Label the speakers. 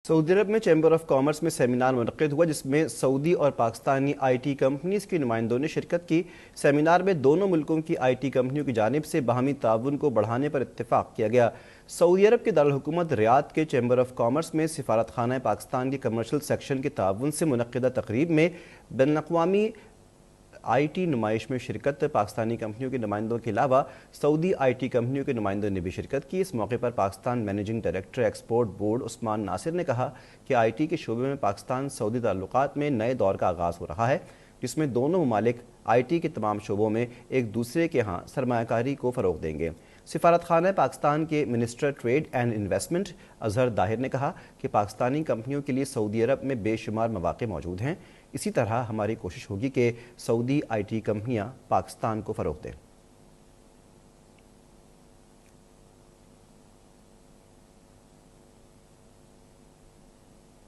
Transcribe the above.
Speaker 1: Saudi अरब में chamber of commerce में seminar मुनक्किद हुआ जिसमें सऊदी और पाकिस्तानी आईटी कंपनीज के नुमाइंदों ने शिरकत की। सेमिनार में दोनों मुल्कों की आईटी कंपनियों की जानिब से बाहमी ताउन को बढ़ाने पर इत्तेफाक किया गया। सऊदी अरब के दारुल हुकूमत रियाद के चैम्बर ऑफ कॉमर्स में सिफारतखाना पाकिस्तान के कमर्शियल सेक्शन के ताउन से मुनक्किदा तकरीब में बैनुल-अक़वामी आईटी नुमाइश में शिरकत पाकिस्तानी कंपनियों के नुमाइंदों के अलावा सऊदी आईटी कंपनियों के नुमाइंदों ने भी शिरकत की। इस मौके पर Pakistan managing director export board Usman Nasir ने कहा कि आईटी के शोबे में पाकिस्तान सऊदी ताल्लुकात में नए दौर का आगाज़ हो रहा है, जिसमें दोनों ममालिक आईटी के तमाम शोबों में एक दूसरे के यहाँ सरमायाकारी को फ़रोग़ देंगे। सिफारतखाना पाकिस्तान के minister trade and investment Azhar Dahir ने कहा कि पाकिस्तानी कंपनियों के लिए सऊदी अरब में बेशुमार मौक़े मौजूद हैं। इसी तरह हमारी कोशिश होगी कि सऊदी आईटी कंपनियां पाकिस्तान को फ़रोग़ दें।